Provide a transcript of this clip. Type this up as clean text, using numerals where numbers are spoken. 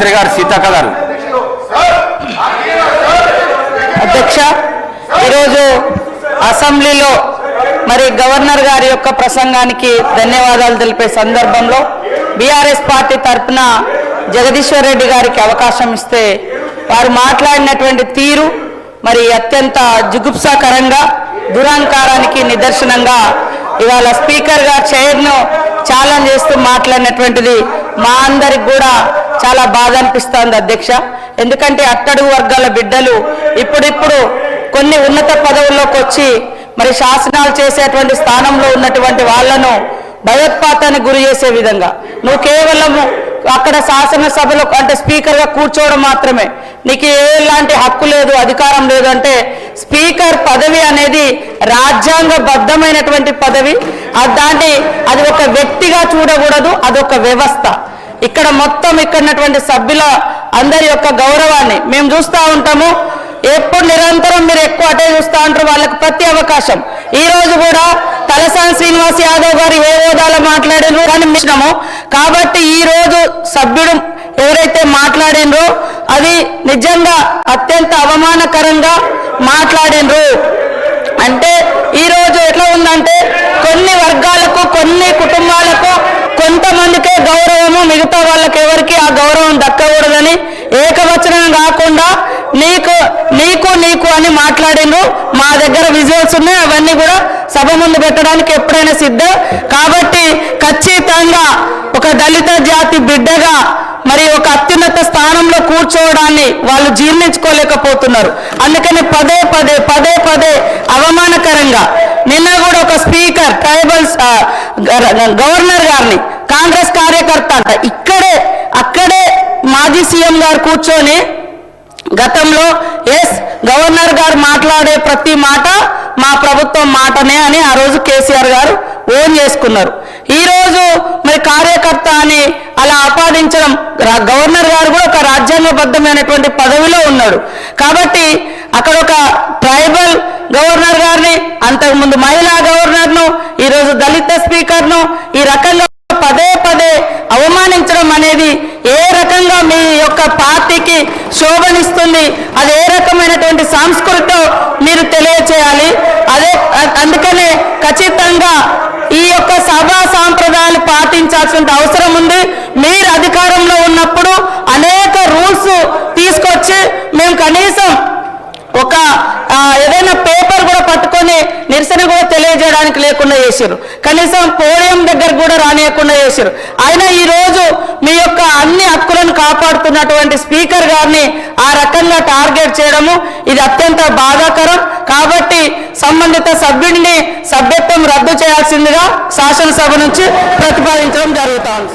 మంత్రి గారు సీతక్క గారు. అధ్యక్ష, ఈరోజు అసెంబ్లీలో మరి గవర్నర్ గారి యొక్క ప్రసంగానికి ధన్యవాదాలు తెలిపే సందర్భంలో బీఆర్ఎస్ పార్టీ తరఫున జగదీశ్వర్ రెడ్డి గారికి అవకాశం ఇస్తే వారు మాట్లాడినటువంటి తీరు మరి అత్యంత జుగుప్సాకరంగా దురహంకారానికి నిదర్శనంగా ఇవాళ స్పీకర్ గారు చైర్ను ఛాలెంజ్ చేస్తూ మాట్లాడినటువంటిది మా అందరికి కూడా చాలా బాధ అనిపిస్తోంది అధ్యక్ష. ఎందుకంటే అట్టడుగు వర్గాల బిడ్డలు ఇప్పుడిప్పుడు కొన్ని ఉన్నత పదవుల్లోకి వచ్చి మరి శాసనాలు చేసేటువంటి స్థానంలో ఉన్నటువంటి వాళ్లను భయోత్పాతానికి గురి చేసే విధంగా నువ్వు కేవలం అక్కడ శాసనసభలో అంటే స్పీకర్గా కూర్చోవడం మాత్రమే, నీకు ఎలాంటి హక్కు లేదు, అధికారం లేదు అంటే స్పీకర్ పదవి అనేది రాజ్యాంగబద్ధమైనటువంటి పదవి. అది ఒక వ్యక్తిగా చూడకూడదు, అదొక వ్యవస్థ. ఇక్కడ మొత్తం ఇక్కడటువంటి సభ్యుల అందరి యొక్క గౌరవాన్ని మేము చూస్తూ ఉంటాము. ఎప్పుడు నిరంతరం మీరు ఎక్కువ అటే చూస్తూ ఉంటారు, వాళ్ళకి ప్రతి అవకాశం. ఈ రోజు కూడా తలసాని శ్రీనివాస్ యాదవ్ గారు ఏ హోదాలో మాట్లాడారు కానీ మిశ్రము కాబట్టి ఈ రోజు సభ్యుడు ఎవరైతే మాట్లాడినరో అది నిజంగా అత్యంత అవమానకరంగా మాట్లాడినరు. అంటే ఈ రోజు ఎట్లా ఉందంటే కొన్ని వర్గాలకు కొన్ని కుటుంబాలకు కొంతమందికే గౌరవము, మిగతా వాళ్ళకి ఎవరికి ఆ గౌరవం దక్కకూడదని ఏకవచనం కాకుండా నీకు నీకు నీకు అని మాట్లాడిండ్రు. మా దగ్గర విజువల్స్ ఉన్నాయి, అవన్నీ కూడా సభ ముందు పెట్టడానికి ఎప్పుడైనా సిద్ధం. కాబట్టి ఖచ్చితంగా ఒక దళిత జాతి బిడ్డగా మరి ఒక అత్యున్నత స్థానంలో కూర్చోవడాన్ని వాళ్ళు జీర్ణించుకోలేకపోతున్నారు. అందుకని పదే పదే పదే పదే అవమానకరంగా నిన్న కూడా ఒక స్పీకర్ ట్రైబల్స్ గవర్నర్ గారిని కాంగ్రెస్ కార్యకర్త అంట అక్కడే మాజీ సీఎం గారు కూర్చొని గతంలో గవర్నర్ గారు మాట్లాడే ప్రతి మాట మా ప్రభుత్వం మాటనే అని ఆ రోజు కేసీఆర్ గారు ఓన్ చేసుకున్నారు. ఈ రోజు మరి కార్యకర్త అని అలా ఆపాదించడం, గవర్నర్ గారు కూడా ఒక రాజ్యాంగబద్ధమైనటువంటి పదవిలో ఉన్నాడు. కాబట్టి అక్కడ ఒక ట్రైబల్ గవర్నర్ గారిని, అంతకుముందు మహిళా గవర్నర్ను, ఈరోజు దళిత స్పీకర్ను ఈ రకంగా పదే పదే అవమానించడం అనేది ఏ రకంగా మీ యొక్క పార్టీకి శోభనిస్తుంది, అది ఏ రకమైనటువంటి సంస్కృతితో మీరు తెలియచేయాలి. అందుకనే ఖచ్చితంగా ఈ యొక్క సభా సాంప్రదాయాలు పాటించాల్సిన అవసరం ఉంది. మీరు అధికారంలో ఉన్నప్పుడు అనేక రూల్స్ తీసుకొచ్చి మేము కనీసం ఒక ఏదైనా పేపర్ కూడా పట్టుకొని నిరసన కూడా తెలియజేయడానికి లేకుండా చేశారు, కనీసం పోడియం దగ్గర కూడా రానియకుండా చేశారు. అయినా ఈ రోజు మీ యొక్క అన్ని హక్కులను కాపాడుతున్నటువంటి స్పీకర్ గారిని ఆ రకంగా టార్గెట్ చేయడము ఇది అత్యంత బాధాకరం. కాబట్టి సంబంధిత సభ్యుడిని సభ్యత్వం రద్దు చేయాల్సిందిగా శాసనసభ నుంచి ప్రతిపాదించడం జరుగుతోంది.